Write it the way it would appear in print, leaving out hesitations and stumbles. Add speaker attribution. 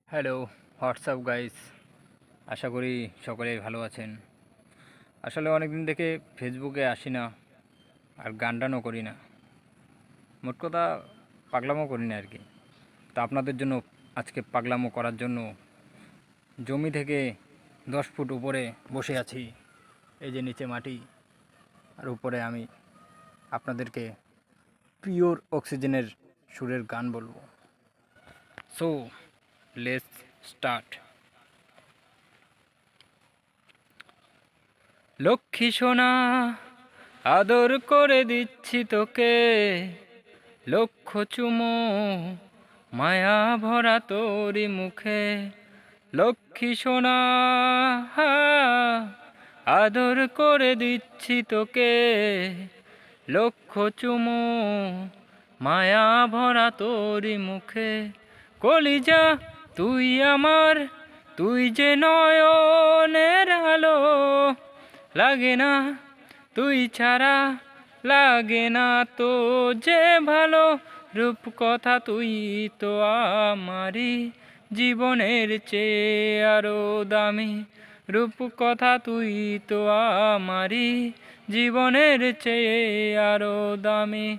Speaker 1: Hello, WhatsApp guys. আশা করি সকলেই ভালো আছেন। আসলে অনেক দিন থেকে ফেসবুকে আসি না, আর গান টানও করি না। মোট কথা পাগলামো করি না আর কি। তা আপনাদের জন্য আজকে পাগলামো করার জন্য জমি থেকে 10 ফুট উপরে বসে আছি। এই যে নিচে মাটি, আর উপরে আমি আপনাদেরকে পিওর অক্সিজেনের সুরের গান বলবো। So let's start. লক্ষ্মী সোনা, আদর করে দিচ্ছি তোকে, লক্ষ চুমো মায়া ভরা তোরি মুখে। লক্ষ্মী সোনা, আদর করে দিচ্ছি তোকে, লক্ষ চুমো মায়া ভরা তোরি মুখে। কলিজা তুই আমার, তুই যে নয়নের আলো, লাগে না তুই ছাড়া, লাগে না তো যে ভালো। রূপ কথা তুই তো আমারই জীবনের চেয়ে আরো দামি। রূপ কথা তুই তো আমারই জীবনের চেয়ে আরো দামি।